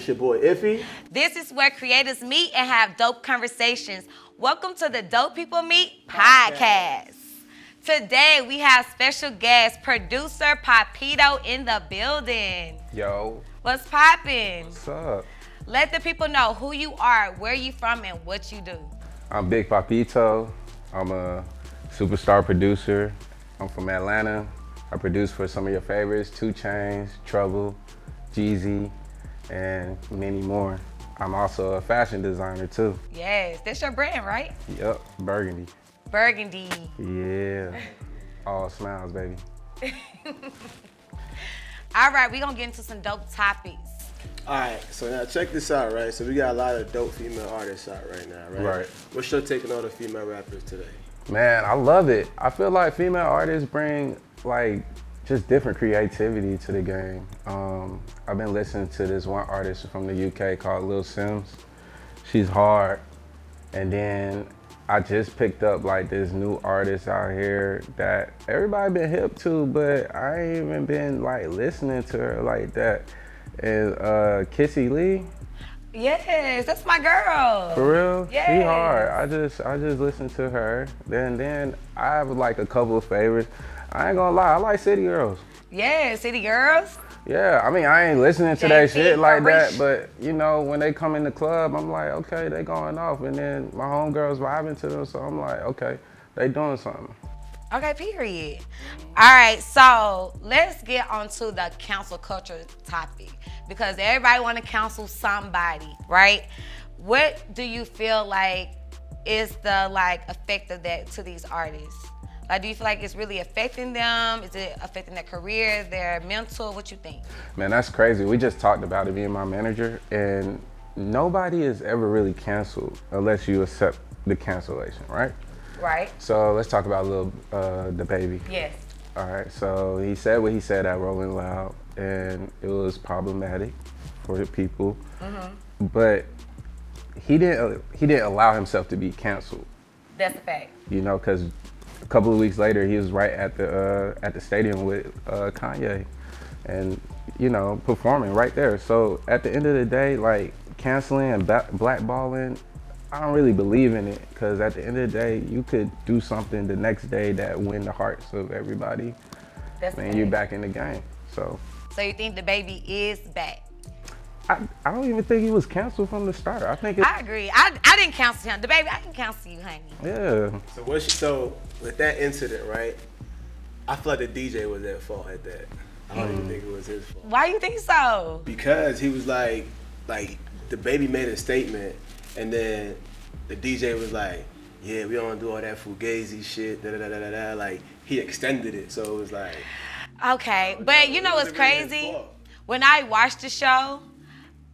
It's your boy Iffy. This is where creators meet and have dope conversations. Welcome to the Dope People Meet podcast. Today we have special guest producer Papito in the building. Yo, What's poppin'? what's up? Let the people know who you are, where you from, and what you do. I'm Big Papito. I'm a superstar producer. I'm from Atlanta. I produce for some of your favorites, 2 Chainz, Trouble, Jeezy, and many more. I'm also a fashion designer too. Yes, that's your brand, right? Yup, Burgundy. Burgundy. Yeah, all smiles, baby. All right, we're gonna get into some dope topics. All right, so now check this out, right? So we got a lot of dope female artists out right now, right? Right. What's your take on all the female rappers today? Man, I love it. I feel like female artists bring like just different creativity to the game. I've been listening to this one artist from the UK called Lil Sims. She's hard. And then I just picked up like this new artist out here that everybody been hip to, but I ain't even been like listening to her like that. And Kissy Lee. Yes, that's my girl. For real? Yes. She hard. I just listen to her. Then I have like a couple of favorites. I ain't gonna lie, I like City Girls. Yeah, City Girls. Yeah, I mean I ain't listening to JP, that shit like that, Rich. but you know, when they come in the club, I'm like, okay, they going off. And then my homegirls vibing to them, so I'm like, okay, they doing something. Okay, period. All right, so let's get onto the cancel culture topic because everybody want to cancel somebody, right? What do you feel like is the effect of that to these artists? Like, do you feel like it's really affecting them? Is it affecting their career, their mental? What you think? Man, that's crazy. We just talked about it, me and my manager, and nobody is ever really canceled unless you accept the cancellation, right? Right. So let's talk about Lil the baby. Yes. All right, so he said what he said at Rolling Loud, and it was problematic for the people. Mm-hmm. But he didn't allow himself to be canceled. That's a fact. You know, because a couple of weeks later, he was right at the stadium with Kanye, and you know, performing right there. So at the end of the day, like canceling and blackballing, I don't really believe in it, because at the end of the day, you could do something the next day that win the hearts of everybody. That's And you're back in the game. So you think the baby is back? I don't even think he was canceled from the start. I think I agree. I didn't cancel him. The baby, I can cancel you, honey. yeah. So with that incident, right? I feel like the DJ was at fault at that. I don't even think it was his fault. Why you think so? Because he was like the baby made a statement, and then the DJ was like, yeah, we don't do all that fugazi shit, da da da da da. Like, he extended it, so it was like. Okay, but you know what's crazy? When I watched the show,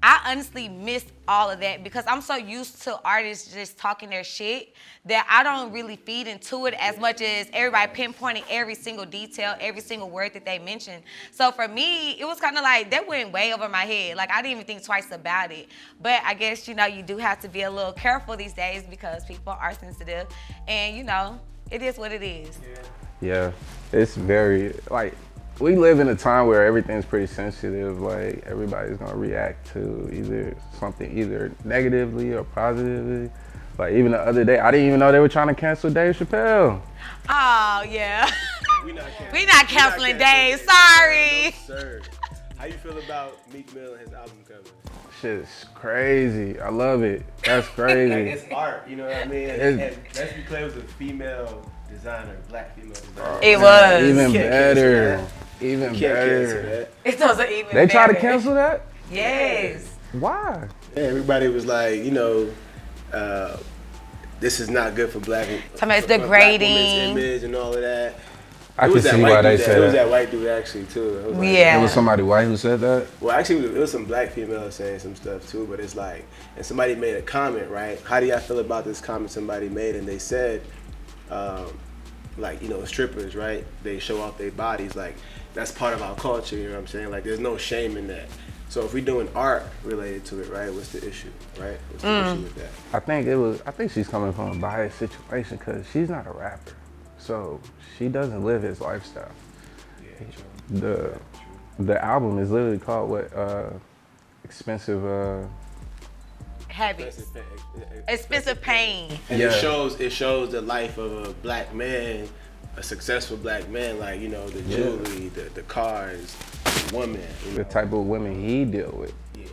I honestly missed all of that because I'm so used to artists just talking their shit that I don't really feed into it as much as everybody pinpointing every single detail, every single word that they mentioned. So for me, it was kind of like that went way over my head. Like I didn't even think twice about it. But I guess, you know, you do have to be a little careful these days because people are sensitive and, you know, it is what it is. Yeah, it's very, like, we live in a time where everything's pretty sensitive. Like, everybody's gonna react to either negatively or positively. Like, even the other day, I didn't even know they were trying to cancel Dave Chappelle. Oh, yeah. We not canceling Dave, sorry. No, sir. How you feel about Meek Mill and his album cover? Shit's crazy. I love it. That's Like, crazy. it's art, you know what I mean? And let's be clear, it was a female designer, black female designer. It was. Even You can't better. cancel Even You can't cancel better. that. It doesn't even They try to matter. cancel that? Yes. Why? Yeah, everybody was like, you know, this is not good for black. Talking about it's for black degrading. women's image and all of that. I It can was that see white why they dude said It was that. that white dude actually too. It was like- Yeah. It was somebody white who said that? Well, actually, it was some black females saying some stuff too, but it's like, and somebody made a comment, right? How do y'all feel about this comment somebody made? And they said, like, you know, strippers, right? They show off their bodies, like, that's part of our culture, you know what I'm saying? Like, there's no shame in that. So if we're doing art related to it, right, what's the issue, right? What's the issue with that? I think she's coming from a biased situation because she's not a rapper. So she doesn't live his lifestyle. Yeah, true. The album is literally called expensive Habits. Expensive pain. And Yeah. it shows the life of a black man, a successful black man, like, you know, the jewelry, the cars, the woman. the type of women he deal with. Yeah.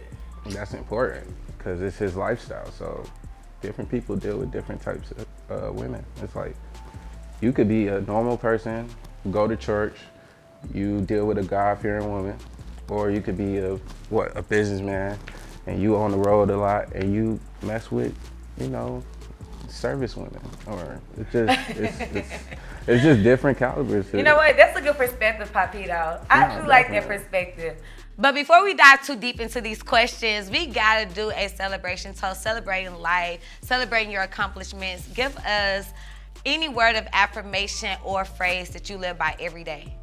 That's important because it's his lifestyle. So different people deal with different types of women. It's like you could be a normal person, go to church, you deal with a God-fearing woman, or you could be a businessman and you on the road a lot and you mess with, you know, service women, or it's just different calibers. You know what? That's a good perspective, Papito. I do like that perspective. But before we dive too deep into these questions, we gotta do a celebration toast, celebrating life, celebrating your accomplishments. Give us any word of affirmation or phrase that you live by every day.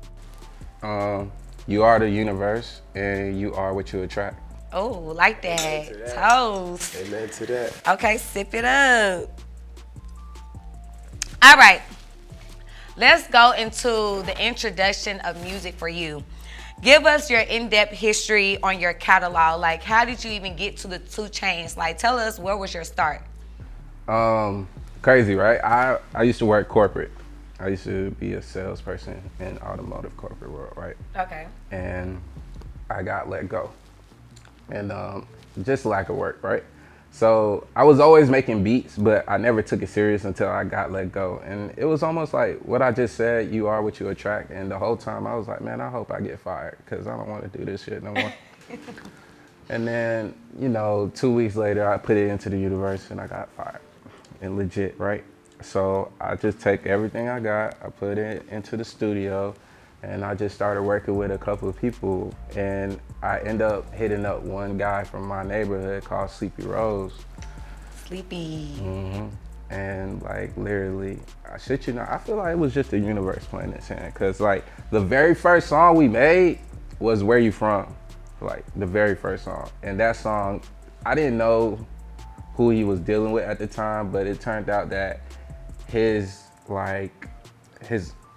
You are the universe and you are what you attract. Oh, like that. Toast. Amen to that. Okay, sip it up. All right. Let's go into the introduction of music for you. Give us your in-depth history on your catalog. Like, how did you even get to the 2 Chainz? Like, tell us, where was your start? Crazy, right? I used to work corporate. I used to be a salesperson in automotive corporate world, right? Okay. And I got let go. And just lack of work, right? So I was always making beats, but I never took it serious until I got let go. And it was almost like what I just said, you are what you attract. And the whole time I was like, man, I hope I get fired because I don't want to do this shit no more. And then, you know, 2 weeks later, I put it into the universe and I got fired. And legit, right? So I just take everything I got, I put it into the studio, and I just started working with a couple of people, and I end up hitting up one guy from my neighborhood called Sleepy Rose. Sleepy. And like literally, I shit you not, I feel like it was just the universe playing its hand, cause like the very first song we made was Where You From, like the very first song. And that song, I didn't know who he was dealing with at the time, but it turned out that his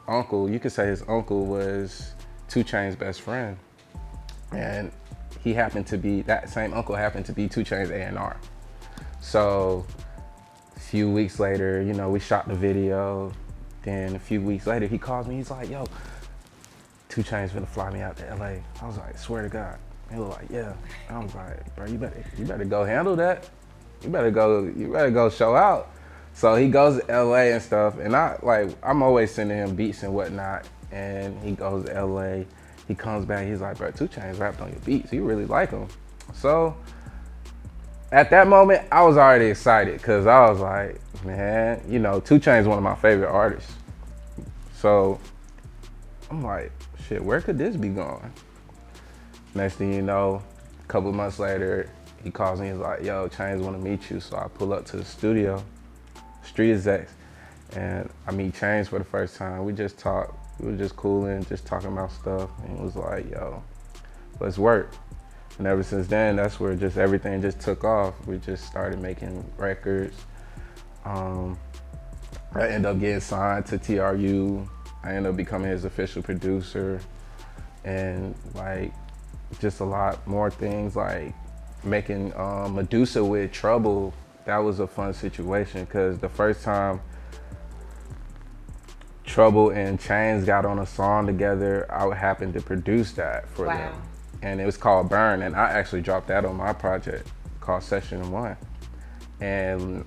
uncle, you could say his uncle was 2 Chainz' best friend. And he happened to be, that same uncle happened to be 2 Chainz' A&R. So a few weeks later, you know, we shot the video. Then a few weeks later, he calls me, he's like, yo, 2 Chainz gonna fly me out to LA. I was like, swear to God. He was like, yeah. I was like, bro, you better go handle that. You better go show out. So he goes to LA and stuff, and I'm always sending him beats and whatnot, and he goes to LA, he comes back, he's like, bro, 2 Chainz rapped on your beats, you really like him. So at that moment, I was already excited, cause I was like, man, you know, 2 Chainz is one of my favorite artists. So I'm like, shit, where could this be going? Next thing you know, a couple months later, he calls me, he's like, yo, Chainz wanna meet you. So I pull up to the studio, Street Execs, and I meet Chainz for the first time. We just talked, we were just cooling, just talking about stuff, and it was like, yo, let's work. And ever since then, that's where just everything just took off. We just started making records. I ended up getting signed to T.R.U. I ended up becoming his official producer, and like just a lot more things, like making Medusa with Trouble. That was a fun situation because the first time Trouble and Chainz got on a song together, I happened to produce that for them. And it was called Burn, and I actually dropped that on my project called Session 1. And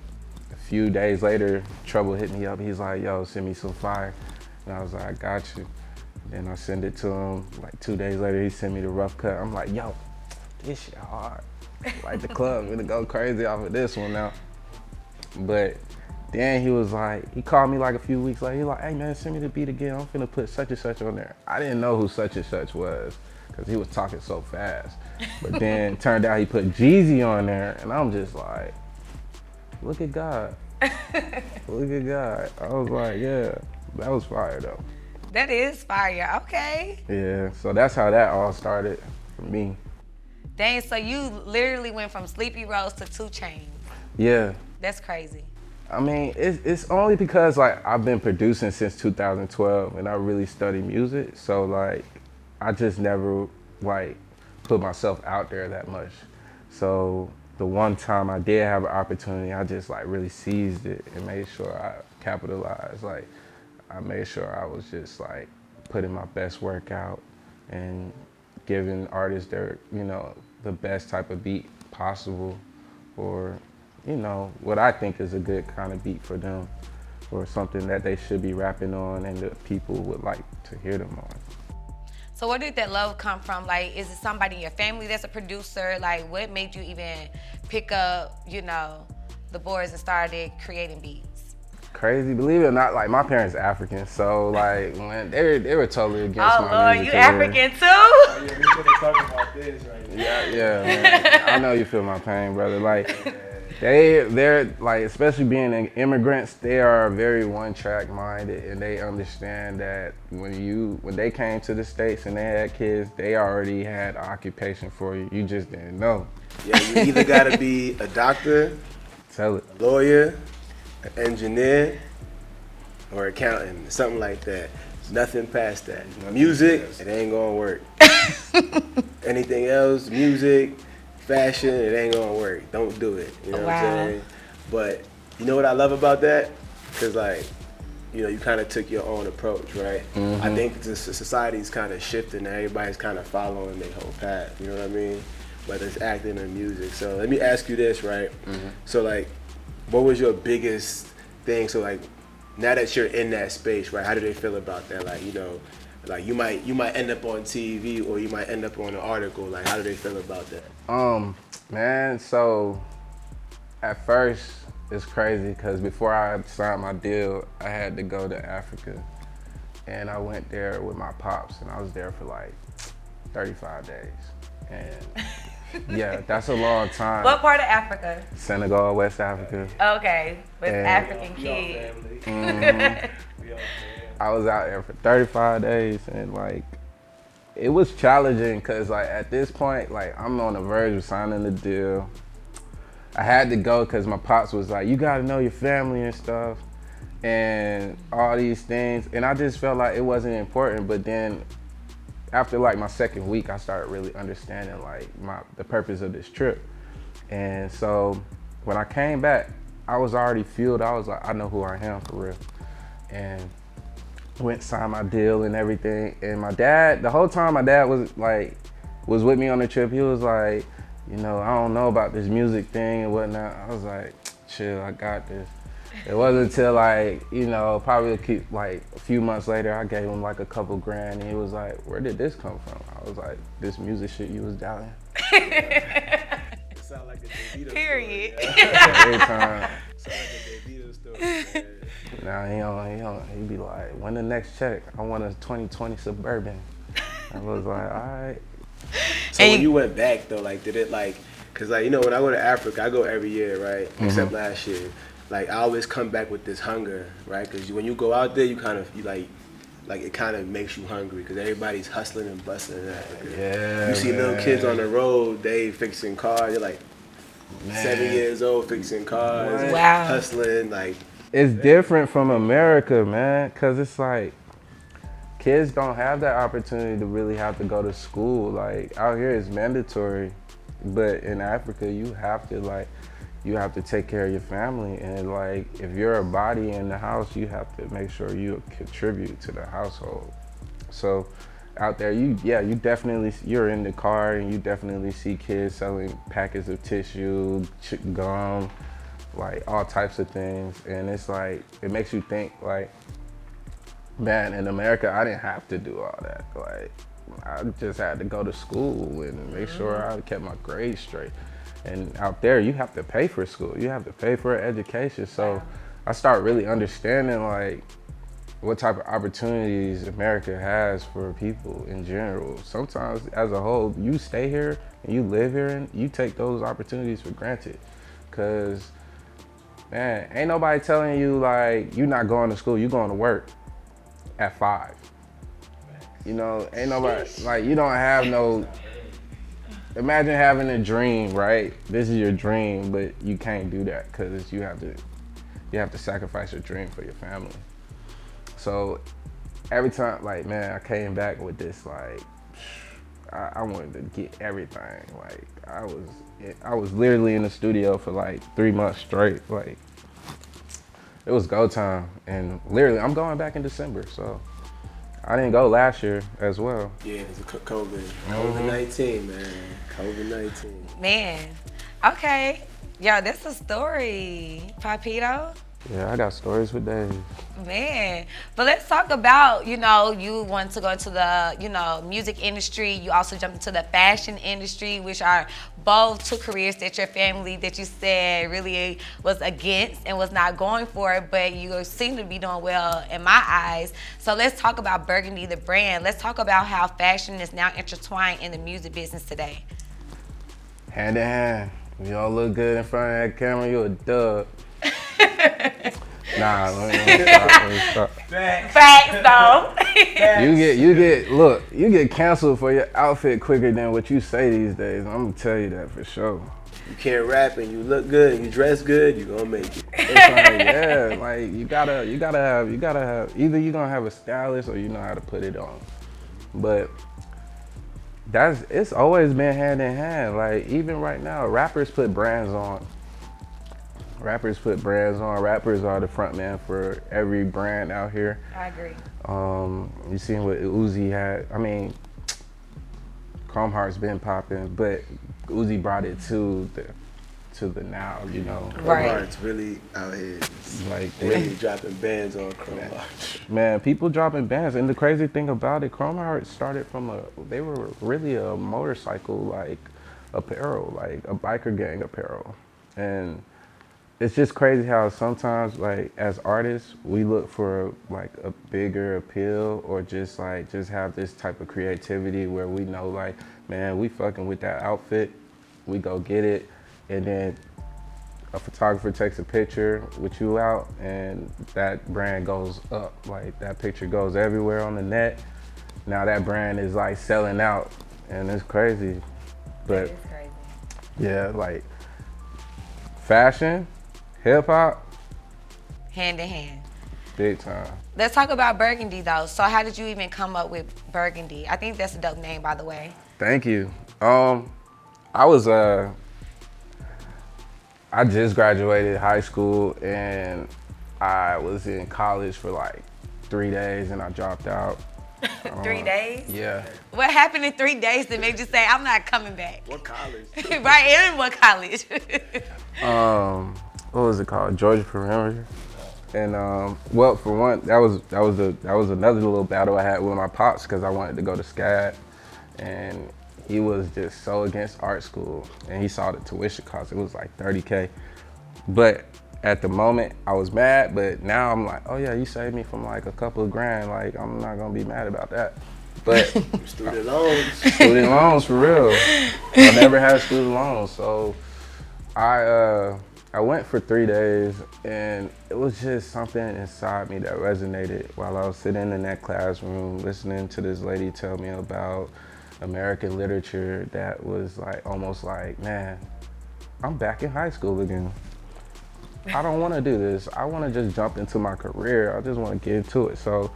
a few days later, Trouble hit me up. He's like, yo, send me some fire. And I was like, I got you. And I sent it to him. Like 2 days later, he sent me the rough cut. I'm like, yo, this shit hard. Like the club gonna go crazy off of this one now. But then he was like, he called me like a few weeks later. He was like, hey man, send me the beat again. I'm finna put such and such on there. I didn't know who such and such was because he was talking so fast. But then turned out he put Jeezy on there, and I'm just like, look at God. Look at God. I was like, yeah, that was fire though. That is fire, okay. Yeah, so that's how that all started for me. Dang, so you literally went from Sleepy Rose to 2 Chainz. Yeah. That's crazy. I mean, it's only because like I've been producing since 2012 and I really study music. So like, I just never like put myself out there that much. So the one time I did have an opportunity, I just like really seized it and made sure I capitalized. Like I made sure I was just like putting my best work out and giving artists their, the best type of beat possible, or, what I think is a good kind of beat for them, or something that they should be rapping on and the people would like to hear them on. So where did that love come from? Like, is it somebody in your family that's a producer? Like, what made you even pick up, the boards and started creating beats? Crazy, believe it or not, like my parents are African, so like when they were totally against my Oh Lord, music you career. African too? Oh, yeah, we should have talked about this right now. Yeah, man. I know you feel my pain, brother. Like they're like, especially being immigrants, they are very one-track minded, and they understand that when they came to the States and they had kids, they already had an occupation for you. You just didn't know. Yeah, you either gotta be a doctor, Tell it. a lawyer, an engineer, or accountant, something like that. Nothing past that. Music, it ain't gonna work. Anything else, music, fashion, it ain't gonna work. Don't do it. You know what I'm saying? But you know what I love about that? Because like, you kind of took your own approach, right? Mm-hmm. I think the society's kind of shifting. Everybody's kind of following their whole path. You know what I mean? Whether it's acting or music. So let me ask you this, right? Mm-hmm. So like, what was your biggest thing? So like, now that you're in that space, right? How do they feel about that? Like, like you might end up on TV or you might end up on an article. Like, how do they feel about that? Man, so at first it's crazy because before I signed my deal, I had to go to Africa, and I went there with my pops, and I was there for like 35 days, and yeah, that's a long time. What part of Africa? Senegal, West Africa. Okay, with And- African kids. I was out there for 35 days, and like, it was challenging because like at this point, like I'm on the verge of signing the deal. I had to go because my pops was like, you gotta know your family and stuff and all these things. And I just felt like it wasn't important. But then after like my second week, I started really understanding like the purpose of this trip. And so when I came back, I was already fueled. I was like, I know who I am for real. And went signed my deal and everything. And my dad, the whole time my dad was with me on the trip, he was like, I don't know about this music thing and whatnot. I was like, chill, I got this. It wasn't until like, probably like a few months later, I gave him like a couple grand, and he was like, where did this come from? I was like, this music shit you was doubting. It sound like a Papito Period. story. Yeah. Every time. Sound like a Papito story. Man. Now he'd be like, when the next check? I want a 2020 Suburban. I was like, all right. So when you went back though, like did it like, cause like, when I go to Africa, I go every year, right? Mm-hmm. Except last year. Like I always come back with this hunger, right? Cause when you go out there, you like it kind of makes you hungry because everybody's hustling and bustling in Africa. Yeah. You see little kids on the road, they fixing cars. They're like 7 years old fixing cars, What? Wow. hustling. Like It's different from America, man, cause it's like kids don't have that opportunity to really have to go to school. Like out here it's mandatory, but in Africa you have to take care of your family, and like if you're a body in the house, you have to make sure you contribute to the household. So out there, you're in the car and you definitely see kids selling packets of tissue, gum, like all types of things, and it's like it makes you think like, man, in America I didn't have to do all that. Like I just had to go to school and make sure I kept my grades straight. And out there, you have to pay for school. You have to pay for education. So I start really understanding like what type of opportunities America has for people in general. Sometimes as a whole, you stay here and you live here and you take those opportunities for granted. Cause man, ain't nobody telling you like you're not going to school, you're going to work at 5. Ain't nobody, like you don't have no, imagine having a dream, right? This is your dream, but you can't do that because you have to sacrifice your dream for your family. So every time, like, man, I came back with this, like, I wanted to get everything. Like I was literally in the studio for like 3 months straight. Like it was go time, and literally I'm going back in December. So I didn't go last year as well. Yeah, it's COVID-19, man. COVID-19. Man, okay. Yo, that's a story, Papito. Yeah, I got stories for days. Man, but let's talk about, you want to go into the, music industry. You also jumped into the fashion industry, which are both two careers that your family, that you said really was against and was not going for, but you seem to be doing well in my eyes. So let's talk about Burgundy, the brand. Let's talk about how fashion is now intertwined in the music business today. Hand in hand. If you don't look good in front of that camera, you a dub. Nah, let me stop. Facts though. You get canceled for your outfit quicker than what you say these days. I'm gonna tell you that for sure. You can't rap and you look good and you dress good, you gonna make it. It's like, yeah, like you gotta have either you gonna have a stylist or you know how to put it on. But it's always been hand in hand. Like even right now, rappers put brands on. Rappers are the front man for every brand out here. I agree. You seen what Uzi had. I mean, Chrome Heart's been popping, but Uzi brought it to the now, you know. Right. Chrome Heart's really out here. Like They really dropping bands on Chrome Heart. Man, people dropping bands, and the crazy thing about it, Chrome Heart started from they were really a motorcycle like apparel, like a biker gang apparel, and it's just crazy how sometimes, like, as artists, we look for, like, a bigger appeal or just have this type of creativity where we know, like, man, we fucking with that outfit, we go get it, and then a photographer takes a picture with you out, and that brand goes up. Like, that picture goes everywhere on the net. Now that brand is, like, selling out, and it's crazy. But, That is crazy. yeah, like, fashion, hip-hop, Hand in hand. big time. Let's talk about Burgundy though. So how did you even come up with Burgundy? I think that's a dope name, by the way. Thank you. I just graduated high school and I was in college for like 3 days and I dropped out. 3 days? Yeah. What happened in 3 days that made you say, I'm not coming back? What college? Right, and in what college? What was it called? Georgia Perimeter. And well, for one, that was another little battle I had with my pops because I wanted to go to SCAD, and he was just so against art school, and he saw the tuition cost. It was like $30K. But at the moment, I was mad, but now I'm like, oh yeah, you saved me from like a couple of grand. Like, I'm not gonna be mad about that. But Student loans. Student loans, for real. I never had student loans, so I went for 3 days, and it was just something inside me that resonated while I was sitting in that classroom listening to this lady tell me about American literature that was like almost like, man, I'm back in high school again. I don't want to do this. I want to just jump into my career. I just want to get into it. So,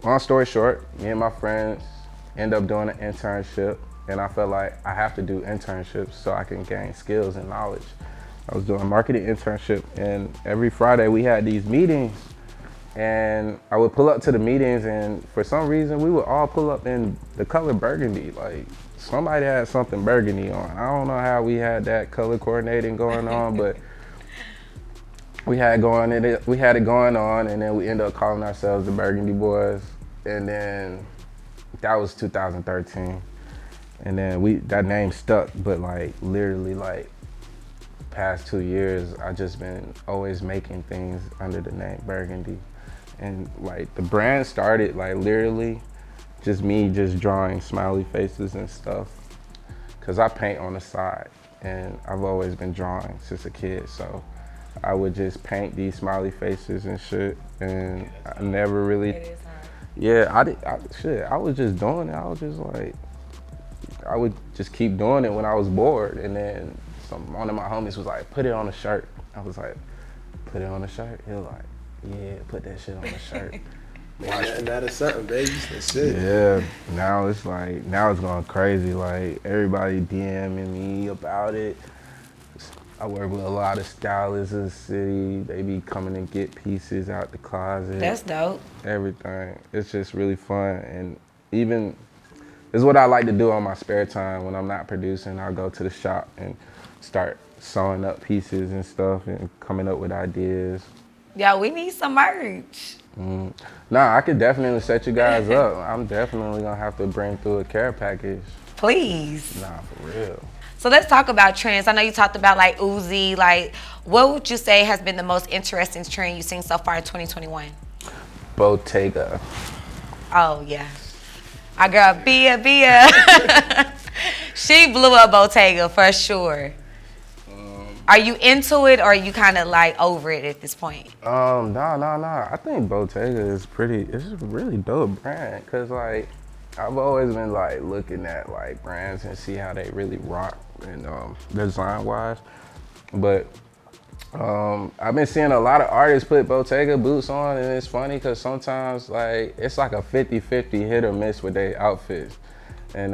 long story short, me and my friends end up doing an internship, and I felt like I have to do internships so I can gain skills and knowledge. I was doing a marketing internship, and every Friday we had these meetings, and I would pull up to the meetings, and for some reason we would all pull up in the color burgundy. Like, somebody had something burgundy on. I don't know how we had that color coordinating going on, but we had it going on, and then we ended up calling ourselves the Burgundy Boys, and then that was 2013. And then that name stuck, but like literally like past 2 years, I just been always making things under the name Burgundy. And like the brand started like literally just me just drawing smiley faces and stuff. Cause I paint on the side and I've always been drawing since a kid. So I would just paint these smiley faces and shit. And I never really, It is hard. yeah, I was just doing it. I was just like, I would just keep doing it when I was bored, and then one of my homies was like, put it on a shirt. I was like, put it on a shirt? He was like, yeah, put that shit on a shirt. And that is something, baby. That's it. Yeah, now it's going crazy. Like everybody DMing me about it. I work with a lot of stylists in the city. They be coming and get pieces out the closet. That's dope. Everything. It's just really fun. And even, it's what I like to do on my spare time when I'm not producing. I'll go to the shop and start sewing up pieces and stuff and coming up with ideas. Yeah, we need some merch. Nah, I could definitely set you guys up. I'm definitely gonna have to bring through a care package. Please. Nah, for real. So let's talk about trends. I know you talked about like Uzi. Like, what would you say has been the most interesting trend you've seen so far in 2021? Bottega. Oh yeah, our girl Bia. She blew up Bottega for sure. Are you into it or are you kind of like over it at this point? No. I think Bottega is it's a really dope brand. Cause like, I've always been like looking at like brands and see how they really rock and design wise. But I've been seeing a lot of artists put Bottega boots on, and it's funny cause sometimes like it's like a 50-50 hit or miss with their outfits. And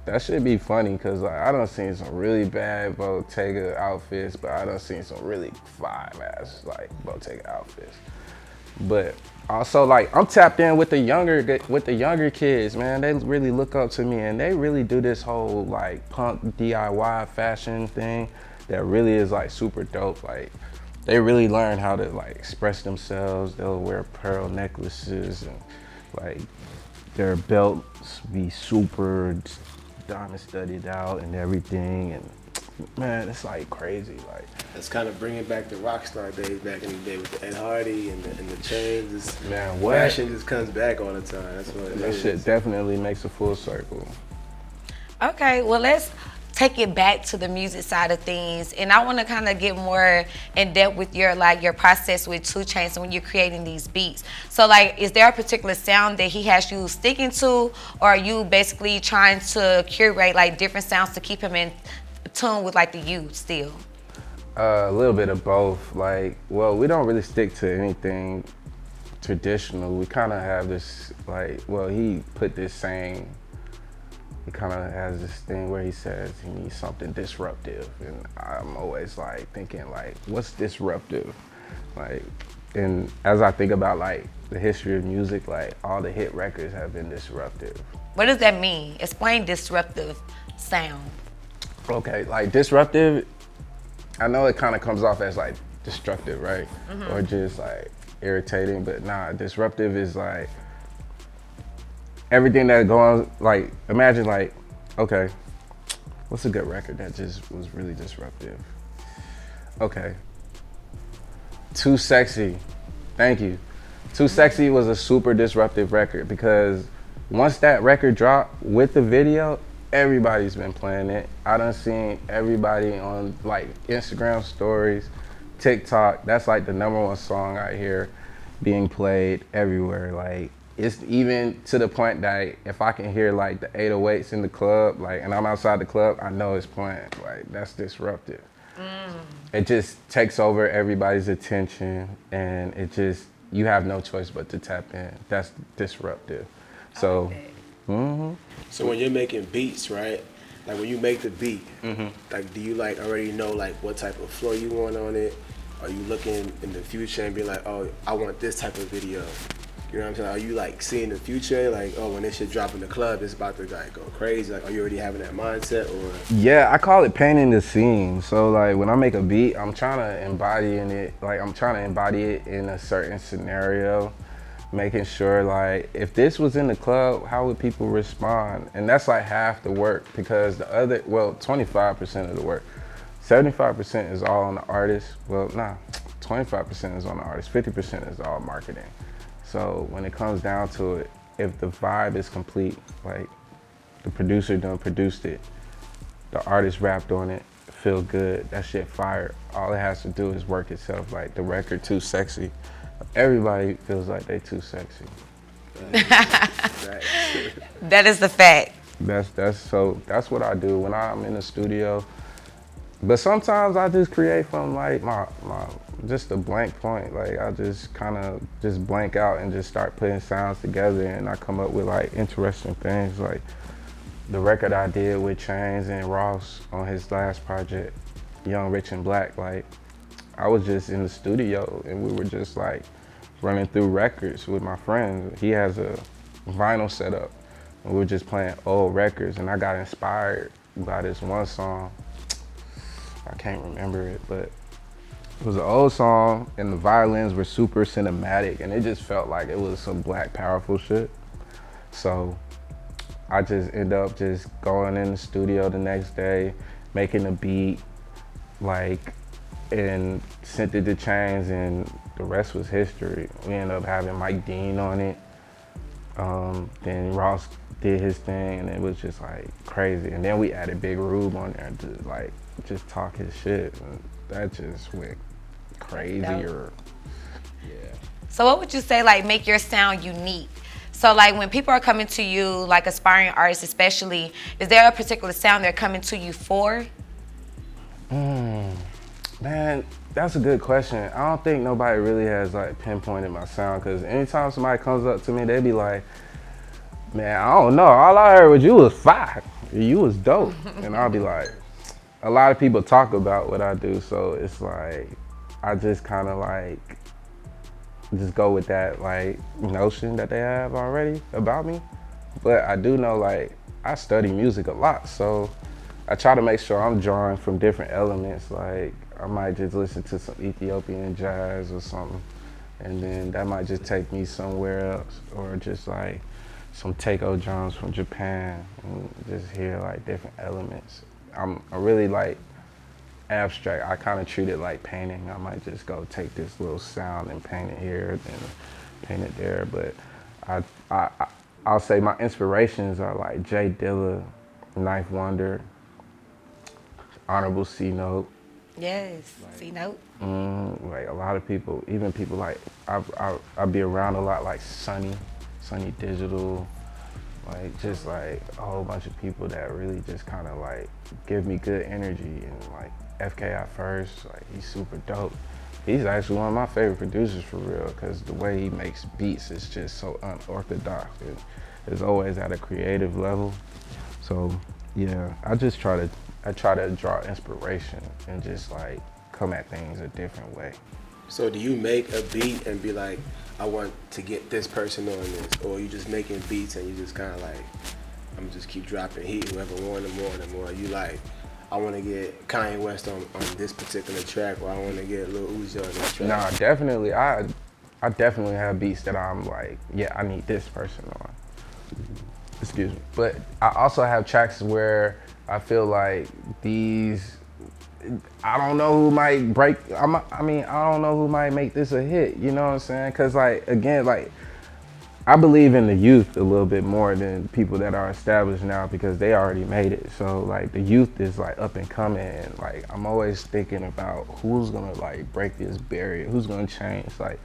that should be funny cause like I done seen some really bad Bottega outfits, but I done seen some really fire ass like Bottega outfits. But also like I'm tapped in with the younger kids, man. They really look up to me and they really do this whole like punk DIY fashion thing that really is like super dope. Like they really learn how to like express themselves. They'll wear pearl necklaces and like their belts be super diamond studied out and everything, and man, it's like crazy. Like it's kind of bringing back the rock star days back in the day with the Ed Hardy and the chains. Man, what? Fashion just comes back all the time. That's what it that is. shit definitely makes a full circle. Okay, well let's take it back to the music side of things, and I want to kind of get more in depth with your process with 2 Chainz when you're creating these beats. So like, is there a particular sound that he has you sticking to, or are you basically trying to curate like different sounds to keep him in tune with like the youth still? A little bit of both. Like, well, we don't really stick to anything traditional. We kind of have this like, well, he put this saying. He kind of has this thing where he says he needs something disruptive, and I'm always like thinking like, what's disruptive? Like, and as I think about like the history of music, like all the hit records have been disruptive. What does that mean? Explain disruptive sound. Okay, like disruptive, I know it kind of comes off as like destructive, right? Or just like irritating, but nah, disruptive is like everything that goes, like, imagine like, okay, what's a good record that just was really disruptive? Okay, Too Sexy, thank you. Too Sexy was a super disruptive record because once that record dropped with the video, everybody's been playing it. I done seen everybody on like Instagram stories, TikTok, that's like the #1 song I hear being played everywhere. Like, it's even to the point that if I can hear like the 808s in the club, like, and I'm outside the club, I know it's playing. Like, that's disruptive. It just takes over everybody's attention, and it just, you have no choice but to tap in. That's disruptive. So, So when you're making beats, right? Like when you make the beat, like do you like already know like what type of flow you want on it? Are you looking in the future and be like, oh, I want this type of video? You know what I'm saying? Are you like seeing the future? Like, oh, when this shit drop in the club, it's about to like go crazy. Like, are you already having that mindset, or? yeah, I call it painting the scene. So like when I make a beat, I'm trying to embody it in a certain scenario, making sure like if this was in the club, how would people respond? And that's like half the work, because the other, well, 25% of the work, 75% is all on the artist. Well, nah, 25% is on the artist, 50% is all marketing. So when it comes down to it, if the vibe is complete, like the producer done produced it, the artist rapped on it, feel good, that shit fire. All it has to do is work itself. Like the record Too Sexy, everybody feels like they too sexy. That is the fact. That's what I do when I'm in the studio. But sometimes I just create from like my just a blank point. Like I just kind of just blank out and just start putting sounds together, and I come up with like interesting things. Like the record I did with Chainz and Ross on his last project, Young, Rich and Black. Like I was just in the studio and we were just like running through records with my friend. He has a vinyl setup and we were just playing old records, and I got inspired by this one song. I can't remember it, but it was an old song and the violins were super cinematic and it just felt like it was some black powerful shit. So I just end up just going in the studio the next day, making a beat, like, and sent it to Chainz, and the rest was history. We ended up having Mike Dean on it. Then Ross did his thing, and it was just like crazy. And then we added Big Rube on there to like just talk his shit, and that just went crazier. Yeah. So what would you say like make your sound unique? So like when people are coming to you, like aspiring artists especially, is there a particular sound they're coming to you for? Man, that's a good question. I don't think nobody really has like pinpointed my sound, because anytime somebody comes up to me, they be like, man, I don't know, all I heard was you was fire, you was dope. And I'll be like, a lot of people talk about what I do, so it's like, I just kind of like, just go with that like notion that they have already about me. But I do know like, I study music a lot, so I try to make sure I'm drawing from different elements. Like I might just listen to some Ethiopian jazz or something, and then that might just take me somewhere else, or just like some taiko drums from Japan, and just hear like different elements. I'm really like abstract. I kind of treat it like painting. I might just go take this little sound and paint it here, then paint it there. But I'll say my inspirations are like Jay Dilla, Knife Wonder, Honorable C Note. Yes, C Note. Like a lot of people, even people like I be around a lot, like Sunny Digital, like just like a whole bunch of people that really just kind of like give me good energy. And like FKI First, like he's super dope. He's actually one of my favorite producers for real, because the way he makes beats is just so unorthodox. It's always at a creative level. So yeah, I try to draw inspiration and just like come at things a different way. So do you make a beat and be like, I want to get this person on this, or you just making beats and you just kind of like, I'm just keep dropping heat, whoever want them more and more? You like, I want to get Kanye West on this particular track, or I want to get Lil Uzi on this track? Nah, definitely. I definitely have beats that I'm like, yeah, I need this person on. Excuse me. But I also have tracks where I feel like these, I don't know who might break, I don't know who might make this a hit, you know what I'm saying? Cause like, again, like, I believe in the youth a little bit more than people that are established now, because they already made it. So like the youth is like up and coming, and like I'm always thinking about who's gonna like break this barrier, who's gonna change like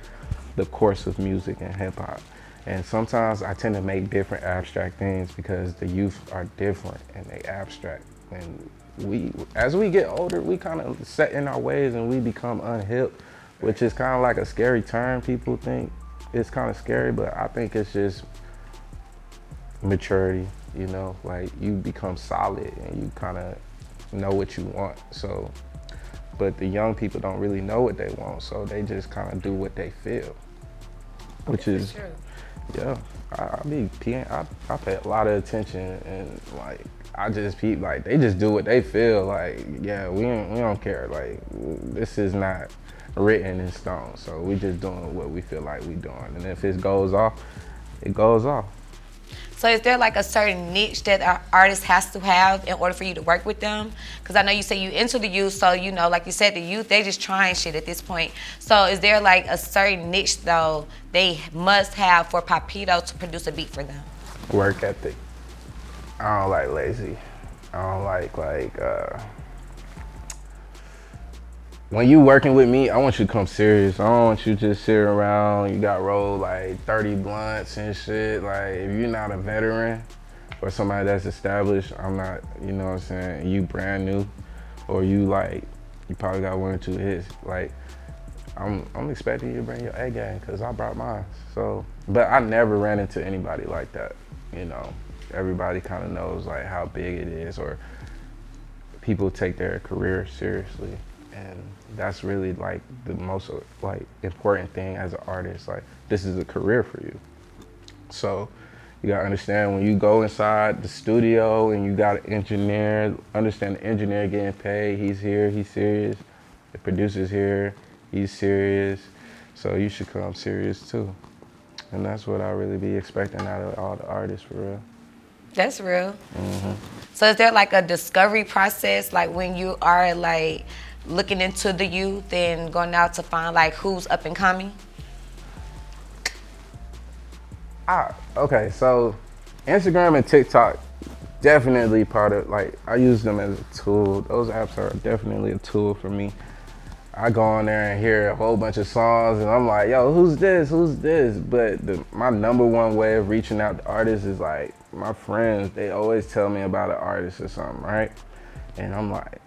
the course of music and hip hop. And sometimes I tend to make different abstract things because the youth are different and they abstract. And as we get older, we kind of set in our ways and we become unhip, which is kind of like a scary term. People think it's kind of scary, but I think it's just maturity, you know? Like you become solid and you kind of know what you want. So, but the young people don't really know what they want, so they just kind of do what they feel, which is true. Yeah, I pay a lot of attention, and like I just peep, like they just do what they feel. Like yeah, we don't care. Like this is not written in stone, so we just doing what we feel like we doing. And if it goes off, it goes off. So is there like a certain niche that an artist has to have in order for you to work with them? Because I know you say you into the youth, so you know, like you said, the youth, they just trying shit at this point. So is there like a certain niche though they must have for Papito to produce a beat for them? Work ethic. I don't like lazy. I don't like when you working with me, I want you to come serious. I don't want you to just sit around, you got rolled like 30 blunts and shit. Like if you're not a veteran or somebody that's established, I'm not, you know what I'm saying, you brand new, or you like, you probably got 1 or 2 hits. Like I'm expecting you to bring your A game because I brought mine. So, but I never ran into anybody like that. You know, everybody kind of knows like how big it is, or people take their career seriously, and that's really like the most like important thing as an artist. Like, this is a career for you. So you gotta understand when you go inside the studio and you got an engineer, understand the engineer getting paid, he's here, he's serious. The producer's here, he's serious. So you should come serious too. And that's what I really be expecting out of all the artists, for real. That's real. So is there like a discovery process, like when you are like looking into the youth and going out to find like who's up and coming? Okay, so Instagram and TikTok, definitely part of, like, I use them as a tool. Those apps are definitely a tool for me. I go on there and hear a whole bunch of songs and I'm like, yo, who's this? Who's this? But my number one way of reaching out to artists is like my friends. They always tell me about an artist or something, right? And I'm like,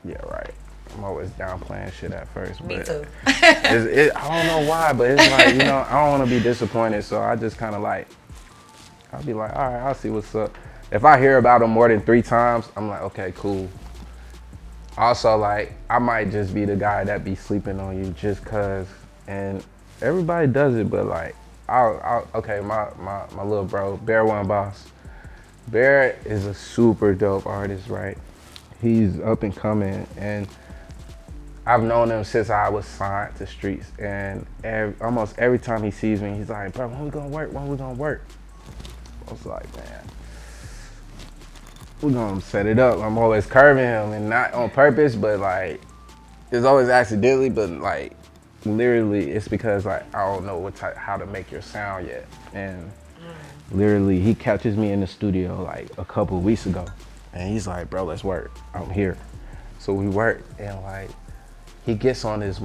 yeah, right. I'm always downplaying shit at first. Me but too. I don't know why, but it's like, you know, I don't want to be disappointed. So I just kind of like, I'll be like, all right, I'll see what's up. If I hear about them more than 3 times, I'm like, okay, cool. Also, like, I might just be the guy that be sleeping on you just cause, and everybody does it, but like, okay, my little bro, Bear One Boss. Bear is a super dope artist, right? He's up and coming, and I've known him since I was signed to Streets, and almost every time he sees me, he's like, bro, when we gonna work? When we gonna work? I was like, man, we're gonna set it up. I'm always curving him, and not on purpose, but like, it's always accidentally, but like, literally, it's because like, I don't know how to make your sound yet. And literally, he catches me in the studio like a couple of weeks ago, and he's like, bro, let's work. I'm here. So we work, and like, he gets on this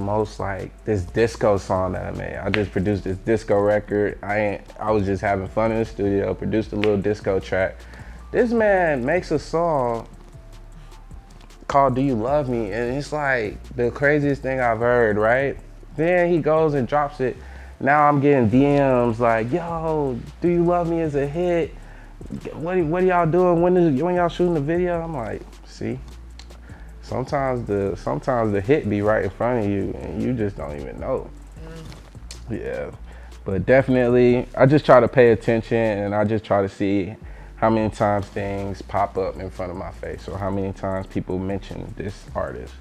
this disco song that I made. I just produced this disco record. I was just having fun in the studio, produced a little disco track. This man makes a song called Do You Love Me? And it's like the craziest thing I've heard, right? Then he goes and drops it. Now I'm getting DMs like, yo, Do You Love Me is a hit. What are y'all doing? When y'all shooting the video? I'm like, see? Sometimes the hit be right in front of you and you just don't even know. Yeah, but definitely, I just try to pay attention and I just try to see how many times things pop up in front of my face or how many times people mention this artist.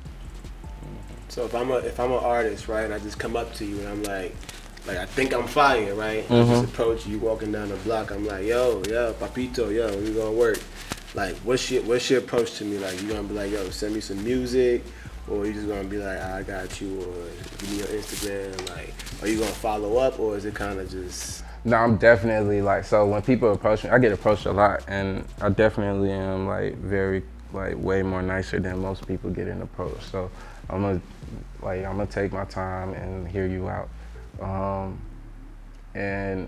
So if I'm an artist, right, and I just come up to you and I'm like I think I'm fire, right? I just approach you walking down the block. I'm like, yo, Papito, yo, we gonna work. Like, what's your approach to me? Like, you gonna be like, yo, send me some music, or you just gonna be like, I got you, or give me your Instagram? Like, are you gonna follow up, or is it kind of just? No, I'm definitely like, so when people approach me, I get approached a lot, and I definitely am like very, like way more nicer than most people getting approached. So I'm gonna take my time and hear you out. And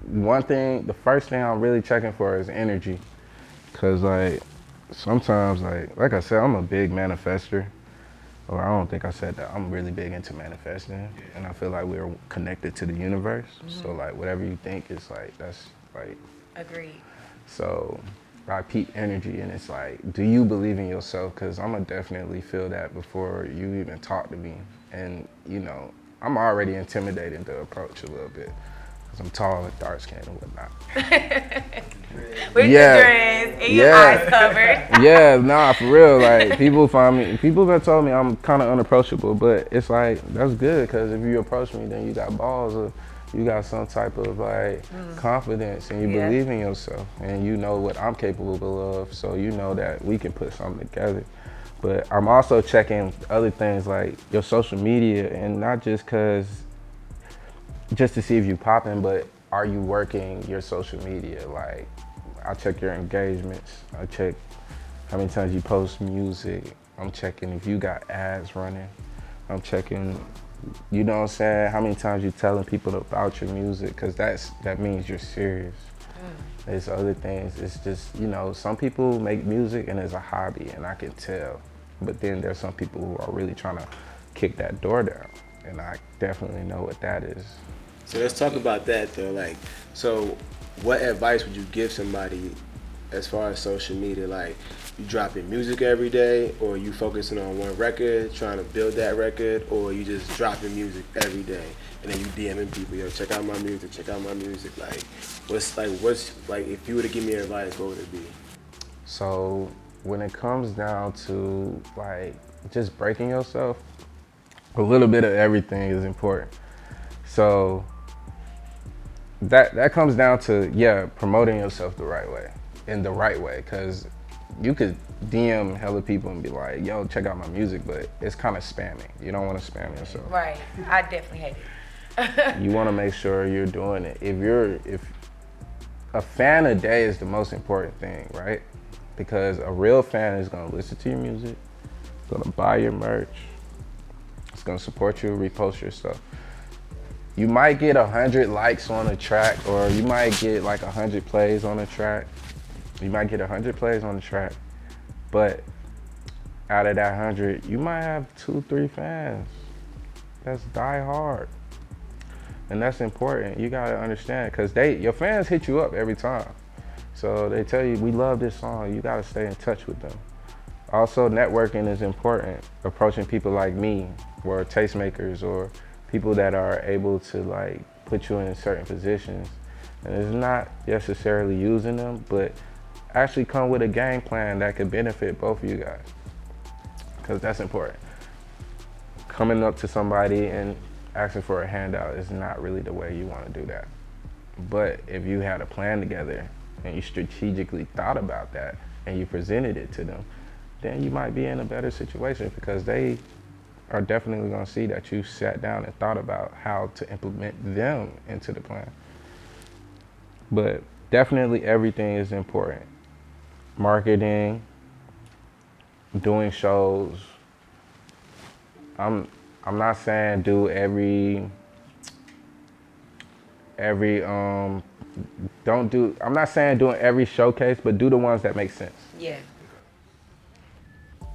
the first thing I'm really checking for is energy. Cause like, sometimes like I said, I'm a big manifester. Or I don't think I said that. I'm really big into manifesting, and I feel like we're connected to the universe. So like, whatever you think is like, that's like. Agreed. So I peep energy, and it's like, do you believe in yourself? Cause I'm gonna definitely feel that before you even talk to me. And you know, I'm already intimidated to approach a little bit. Cause I'm tall and dark skinned and whatnot. With your dress and your eyes covered. Yeah, nah, for real. Like, people have told me I'm kind of unapproachable, but it's like, that's good, because if you approach me, then you got balls, or you got some type of like confidence, and you believe in yourself, and you know what I'm capable of, so you know that we can put something together. But I'm also checking other things like your social media, and not just to see if you popping, but are you working your social media? Like, I check your engagements. I check how many times you post music. I'm checking if you got ads running. I'm checking, you know what I'm saying, how many times you telling people about your music, because that means you're serious. There's other things. It's just, you know, some people make music and it's a hobby, and I can tell. But then there's some people who are really trying to kick that door down. And I definitely know what that is. So let's talk about that though. Like, so what advice would you give somebody as far as social media? Like, you dropping music every day, or you focusing on one record, trying to build that record, or you just dropping music every day and then you DMing people, yo, check out my music, check out my music. Like, what's like if you were to give me advice, what would it be? So when it comes down to like just breaking yourself, a little bit of everything is important. So that comes down to, promoting yourself the right way, in the right way, because you could DM hella people and be like, yo, check out my music, but it's kind of spamming. You don't want to spam yourself. Right, I definitely hate it. You want to make sure you're doing it. If a fan a day is the most important thing, right? Because a real fan is gonna listen to your music, gonna buy your merch, it's gonna support you, repost your stuff. You might get 100 likes on a track, or you might get like 100 plays on a track. You might get 100 plays on the track, but out of that 100, you might have 2-3 fans that's die hard. And that's important. You gotta understand, because your fans hit you up every time. So they tell you, we love this song. You gotta stay in touch with them. Also, networking is important. Approaching people like me, or tastemakers, or people that are able to like put you in certain positions. And it's not necessarily using them, but actually come with a game plan that could benefit both of you guys. Because that's important. Coming up to somebody and asking for a handout is not really the way you want to do that. But if you had a plan together and you strategically thought about that and you presented it to them, then you might be in a better situation, because they are definitely going to see that you sat down and thought about how to implement them into the plan. But definitely everything is important. Marketing, doing shows. I'm not saying do I'm not saying doing every showcase, but do the ones that make sense. Yeah,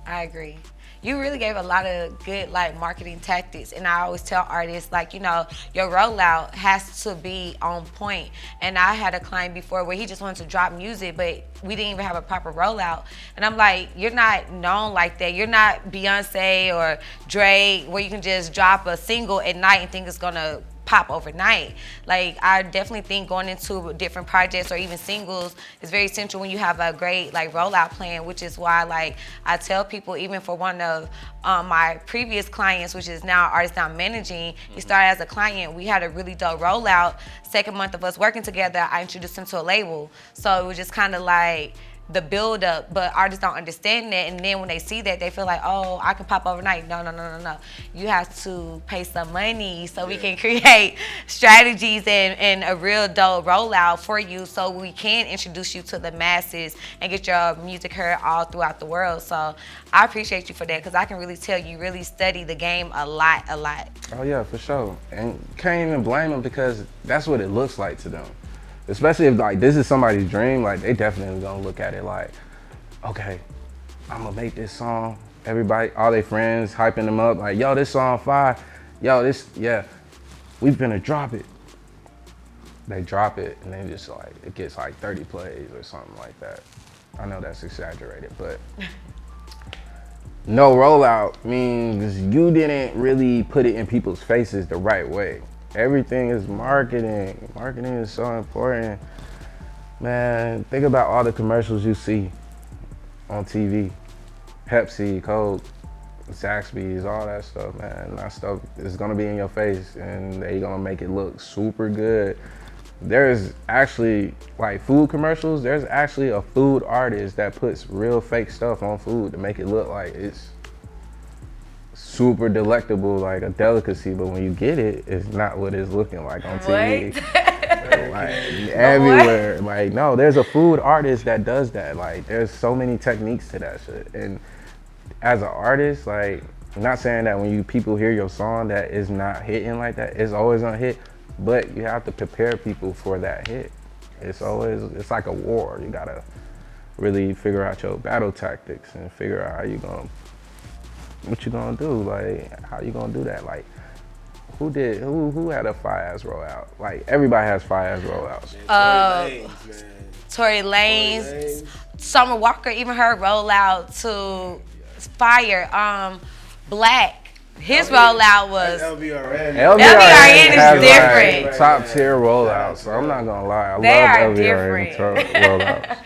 I agree. You really gave a lot of good like marketing tactics, and I always tell artists, like, you know, your rollout has to be on point. And I had a client before where he just wanted to drop music, but we didn't even have a proper rollout. And I'm like, you're not known like that. You're not Beyonce or Drake, where you can just drop a single at night and think it's gonna pop overnight. Like, I definitely think going into different projects or even singles is very essential when you have a great like rollout plan, which is why like I tell people, even for one of my previous clients, which is now artist I'm managing, he started as a client. We had a really dope rollout. Second month of us working together, I introduced him to a label. So it was just kind of like the build up, but artists don't understand that, and then when they see that, they feel like, oh, I can pop overnight. No. You have to pay some money so we can create strategies and a real dope rollout for you, so we can introduce you to the masses and get your music heard all throughout the world. So I appreciate you for that, because I can really tell you really study the game a lot. Oh yeah, for sure. And can't even blame them, because that's what it looks like to them. Especially if like this is somebody's dream, like they definitely gonna look at it like, okay, I'm gonna make this song. Everybody, all their friends hyping them up, like, yo, this song fire. Yo, we finna drop it. They drop it and then just like, it gets like 30 plays or something like that. I know that's exaggerated, but no rollout means you didn't really put it in people's faces the right way. Everything is marketing. Marketing is so important. Man, think about all the commercials you see on TV. Pepsi, Coke, Zaxby's, all that stuff, man. That stuff is gonna be in your face, and they gonna make it look super good. There's actually, like food commercials, there's actually a food artist that puts real fake stuff on food to make it look like it's super delectable, like a delicacy, but when you get it, it's not what it's looking like on TV. Like everywhere. Like, no, there's a food artist that does that. Like, there's so many techniques to that shit. And as an artist, like, I'm not saying that when people hear your song that is not hitting like that, it's always gonna hit, but you have to prepare people for that hit. It's like a war. You gotta really figure out your battle tactics and figure out how you gonna what you gonna do? Like, how you gonna do that? Like, who had a fire-ass rollout? Like, everybody has fire-ass rollouts. Tory Lanez, Summer Walker, even her rollout to Fire. Black. His rollout was LVRN. LVRN is different. Like, top tier rollouts. So I'm not gonna lie, I love LVRN rollouts.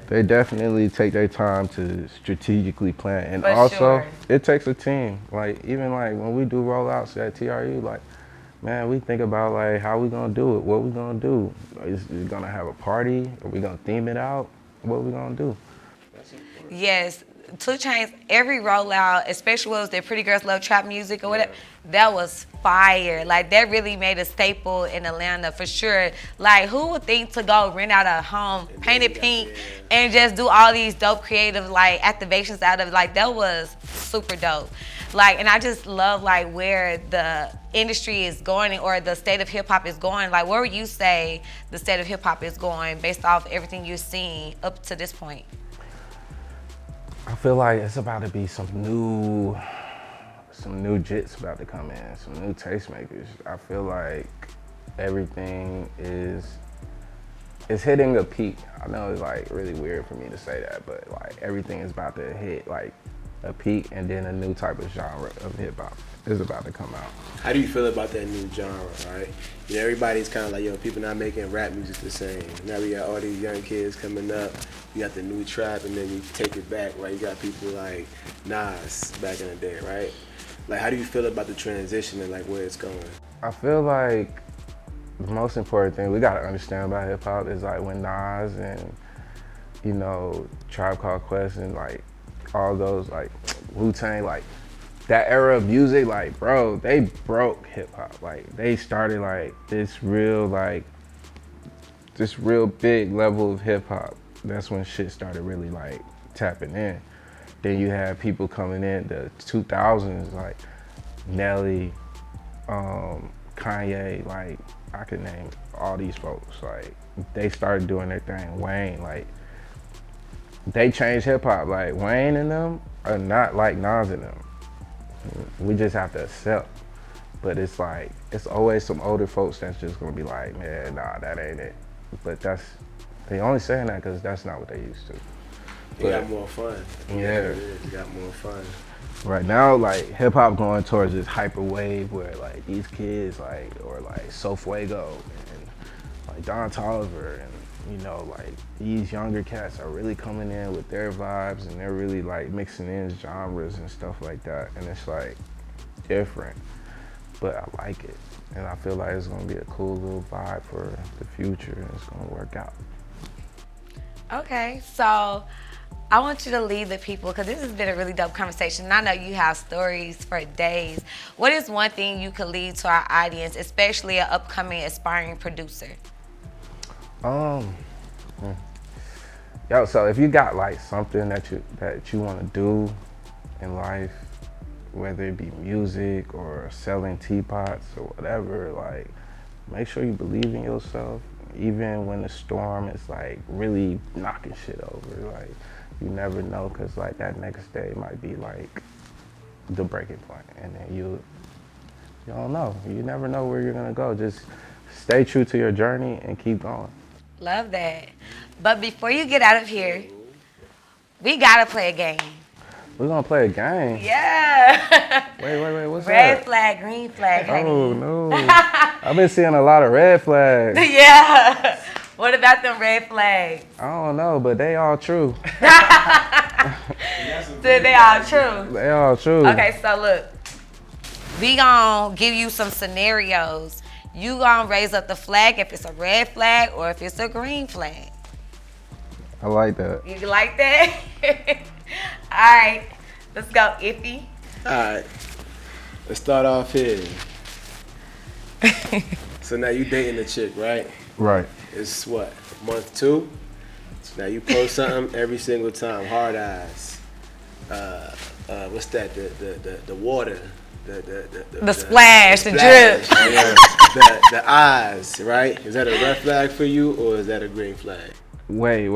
They definitely take their time to strategically plan, and also it takes a team. Like even like when we do rollouts at T.R.U, like man, we think about like how we gonna do it, what we gonna do. Is gonna have a party? Are we gonna theme it out? What we gonna do? Yes. 2 Chainz, every rollout, especially when it was their Pretty Girls Love Trap Music or whatever, that was fire. Like, that really made a staple in Atlanta for sure. Like, who would think to go rent out a home, paint it pink, and just do all these dope creative, like, activations out of it? Like, that was super dope. Like, and I just love, like, where the industry is going or the state of hip-hop is going. Like, where would you say the state of hip-hop is going based off everything you've seen up to this point? I feel like it's about to be some new jits about to come in, some new tastemakers. I feel like everything is hitting a peak. I know it's like really weird for me to say that, but like everything is about to hit like a peak, and then a new type of genre of hip hop is about to come out. How do you feel about that new genre, right? You know, everybody's kind of like, yo, people not making rap music the same. Now we got all these young kids coming up. You got the new trap, and then you take it back, right? You got people like Nas back in the day, right? Like, how do you feel about the transition and like where it's going? I feel like the most important thing we gotta understand about hip hop is like when Nas and, you know, Tribe Called Quest and like all those like Wu-Tang, like that era of music, like bro, they broke hip hop. Like they started like this real big level of hip hop. That's when shit started really like tapping in. Then you had people coming in the 2000s like Nelly, Kanye, like I could name all these folks. Like they started doing their thing. Wayne, like they changed hip hop. Like Wayne and them are not like Nas and them. We just have to accept. But it's like, it's always some older folks that's just gonna be like, man, nah, that ain't it. But they only saying that because that's not what they used to. You got more fun. Yeah. You got more fun. Right now, like hip hop going towards this hyper wave where like these kids like, or like So Fuego and like Don Toliver and you know, like these younger cats are really coming in with their vibes and they're really like mixing in genres and stuff like that. And it's like different, but I like it. And I feel like it's gonna be a cool little vibe for the future and it's gonna work out. Okay, so I want you to lead the people because this has been a really dope conversation. And I know you have stories for days. What is one thing you could lead to our audience, especially an upcoming aspiring producer? Yo, so if you got like something that you want to do in life, whether it be music or selling teapots or whatever, like make sure you believe in yourself, even when the storm is like really knocking shit over. Like you never know, cause like that next day might be like the breaking point, and then you don't know. You never know where you're gonna go. Just stay true to your journey and keep going. Love that. But before you get out of here, we gotta play a game. We're gonna play a game? Yeah. Wait, what's red that? flag, green flag, honey. Oh, no. I've been seeing a lot of red flags. Yeah. What about them red flags? I don't know, but they all true. They all true? They all true. Okay, so look. We gonna give you some scenarios. You gonna raise up the flag if it's a red flag or if it's a green flag. I like that. You like that? All right, let's go, Iffy. All right, let's start off here. So now you dating a chick, right? Right. It's what, month 2? So now you post something every single time, hard eyes. What's that? The water. The splash, the drip. The eyes, right? Is that a red flag for you or is that a green flag? Wait.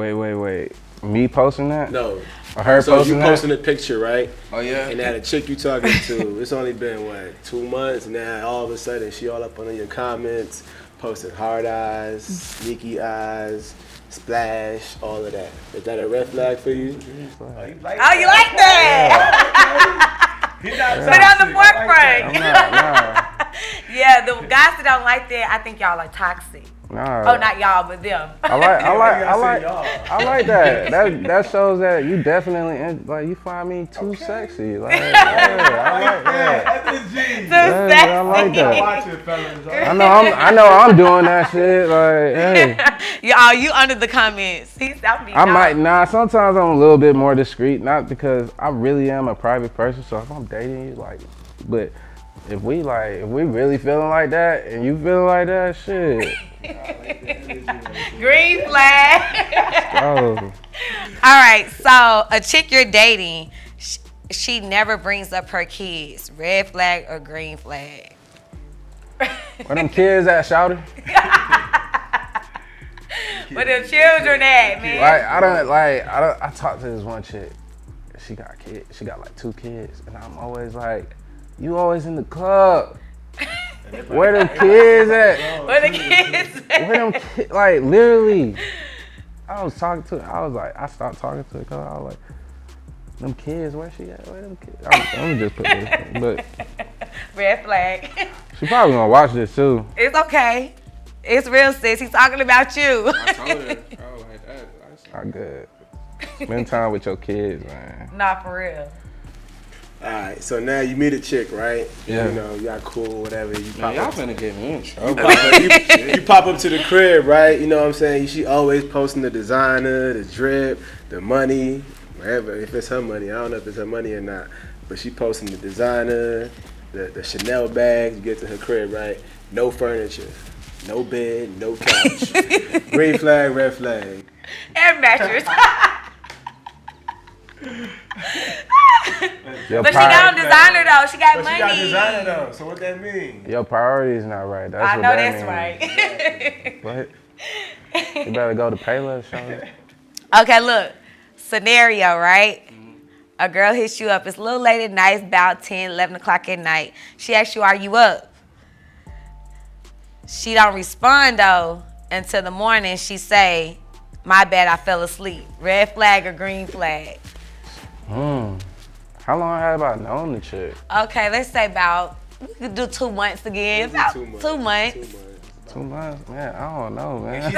Me posting that? No. Or her So posting you that? posting a picture, right? Oh yeah. And that a chick you talking to, it's only been what, 2 months, and now all of a sudden she all up under your comments, posting hard eyes, sneaky eyes, splash, all of that. Is that a red flag for you? Oh, you like that? He's not Put it on the forefront. I'm not, nah. Yeah, the guys that don't like that, I think y'all are toxic. Nah. Oh, not y'all, but them. I like that. That shows that you definitely like you find me too sexy. Like, yeah, I like that. Too sexy. I like that. Watch it, fellas. I know I'm doing that shit. Like, hey. Y'all, you under the comments. I might not. Sometimes I'm a little bit more discreet, not because I really am a private person. So if I'm dating you, like, but if we really feeling like that and you feeling like that, shit. Green flag. Oh. All right, so a chick you're dating, she never brings up her kids. Red flag or green flag? Where them kids at, shouty? Where the children at, man? I talked to this one chick. She got kids. She got like 2 kids, and I'm always like, you always in the club. Where them kids at? Where the kids at? Where them kids? Like literally, I was talking to her. I was like, I stopped talking to her because I was like, them kids, where she at? Where them kids? I'm just put this, but Red flag. she probably gonna watch this too. It's okay. It's real, sis. He's talking about you. I told her, I was like, that's not good. Spend time with your kids, man. Not for real. Alright, so now you meet a chick, right? Yeah. You know, y'all cool, whatever. You Man, pop y'all up. finna get me in trouble. You pop up to the crib, right? You know what I'm saying? She always posting the designer, the drip, the money, whatever. If it's her money, I don't know if it's her money or not. But she posting the designer, the Chanel bags. You get to her crib, right? No furniture, no bed, no couch. Green flag, red flag. And mattress. Your But she got on designer though. She got money. She got designer though, so what that mean? Your priorities not right. That's I what know that that's means. right. What? You better go to Payless, Sean. Okay, look. Scenario, right? A girl hits you up. It's a little late at night. It's about 10, 11 o'clock at night. She asks you, are you up? She don't respond, though, until the morning. She say, my bad, I fell asleep. Red flag or green flag? How long have I known the chick? Okay, let's say about, we could do 2 months again. About 2 months. 2 months? Man, I don't know, man. She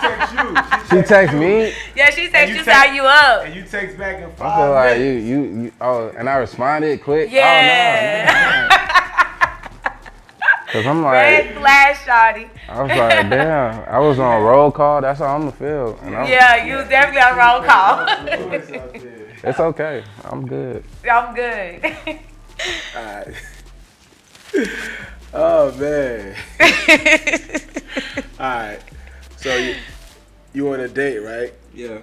text you. She text me? Yeah, she said she saw you up. And you text back in 5 I feel like minutes. you and I responded quick. Yeah. Oh, no. Cause I'm like, Red flag, shawty. I was like, damn, I was on roll call. That's how I'm gonna feel. And Yeah, you was definitely on roll call. it's okay. I'm good. I'm good. Alright. Oh man. Alright. So you on a date, right? Yeah.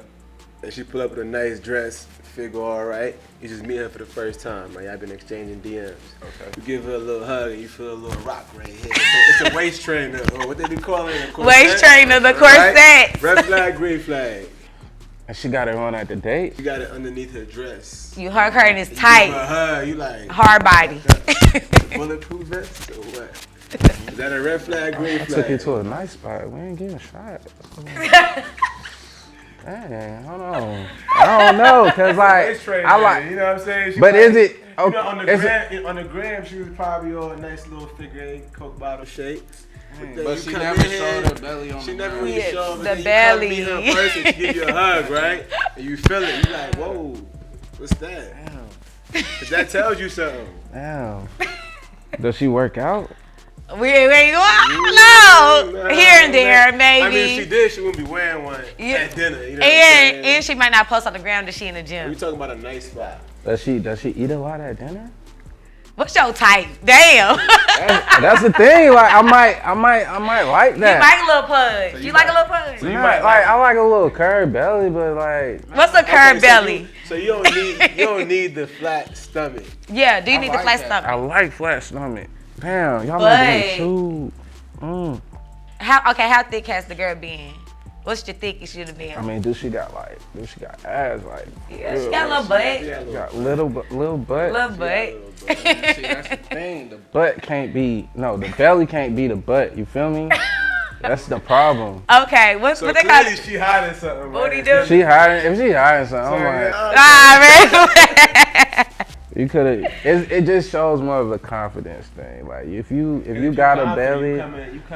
And she pull up with a nice dress, figure all right. You just meet her for the first time. Like, y'all been exchanging DMs. Okay. You give her a little hug and you feel a little rock right here. It's a waist trainer, or what they be calling it? Waist trainer, the corset. Right? Red flag, green flag. And she got it on at the date? You got it underneath her dress. You hug her and it's You give her a tight. hug, you like Hard body. bulletproof vest or what? Is that a red flag, green I flag? took you to a nice spot. We ain't getting shot. Dang, hold on. I don't know, cause like Waist trainer, I like. you know what I'm saying? She But like, is it? You Okay, know, on the gram, she was probably all a nice little figure eight, Coke bottle shape. then But you she come never in here, showed her belly on She the never ground. really Yeah, showed, but the then belly. you come meet her first and she give you a hug, right? And you feel it. You like, whoa, what's that? Damn. Cause that tells you something. Damn. Does she work out? We ain't going, no. Here and there, maybe. I mean, if she did, she wouldn't be wearing one Yeah. at dinner. You know what I'm saying? And she might not post on the ground that she in the We gym. talking about a nice spot. Does she eat a lot at dinner? What's your type? Damn. That's the thing. Like I might like You that. like a little pudge. So you you like a might- little pudge. So you Nah, might like I like a little curved belly, but like What's a curved Okay, belly? So you don't need the flat stomach. Yeah, do you need the like flat that. stomach? I like flat stomach. Damn, y'all But- making me too. How thick has the girl been? What you think it should have been? I mean, do she got ass like? Yeah, she got a little butt. She got little butt. Little butt. See, that's the thing. The butt can't be, the belly can't be the butt. You feel me? That's the problem. Okay, what they call it? She hiding something. What he do? If she hiding something, I'm like, man. you could have. It just shows more of a confidence thing. Like if you got a belly,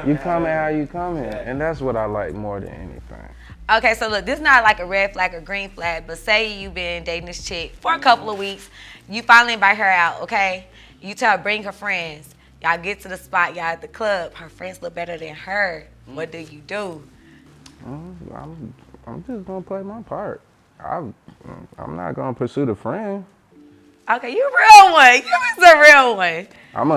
you coming how you coming, and that's what I like more than anything. Okay, so look, this is not like a red flag or green flag, but say you've been dating this chick for a couple of weeks, you finally invite her out, okay? You tell her bring her friends. Y'all get to the spot, y'all at the club. Her friends look better than her. What do you do? I'm just gonna play my part. I'm not gonna pursue the friend. Okay, you real one. You is a real one. I'm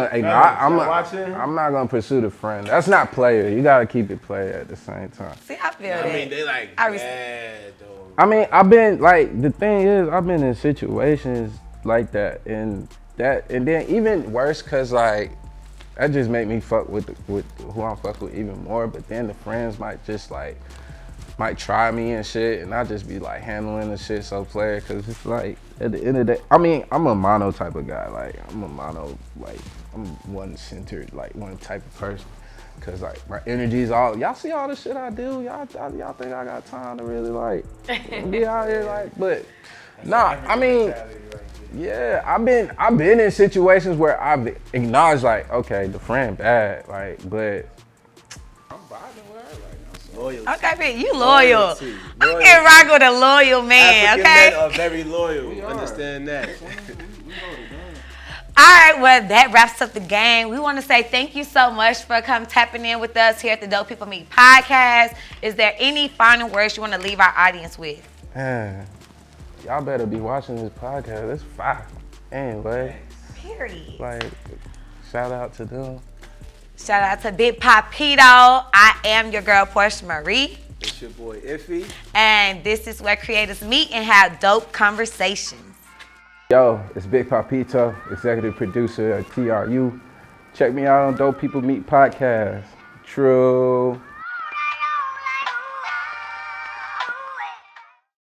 not gonna pursue the friend. That's not player. You gotta keep it player at the same time. See, I feel that. I mean, they like bad though. I mean, I've been like the thing is I've been in situations like that, and then even worse, cause like that just make me fuck with who I'm fucking with even more. But then the friends might try me and shit, and I just be like handling the shit so player, cause it's like at the end of the day, I mean, I'm a mono type of guy. Like I'm one centered, like one type of person. Cause like my energy is all, y'all see all the shit I do, y'all think I got time to really like be out here like, but nah, I mean, yeah, I've been in situations where I've acknowledged like, okay, the friend bad, like, but I'm vibing with her right now. Loyalty. Okay, man, you loyal. I can rock with a loyal man, African okay? men are very loyal. Understand that. All right, well, that wraps up the game. We want to say thank you so much for tapping in with us here at the Dope People Meet podcast. Is there any final words you want to leave our audience with? Man, y'all better be watching this podcast. It's fire. Anyway. Period. Like, shout out to them. Shout out to Big Papito. I am your girl, Portia Marie. It's your boy, Iffy. And this is where creators meet and have dope conversations. Yo, it's Big Papito, executive producer at T.R.U. Check me out on Dope People Meet podcast. True.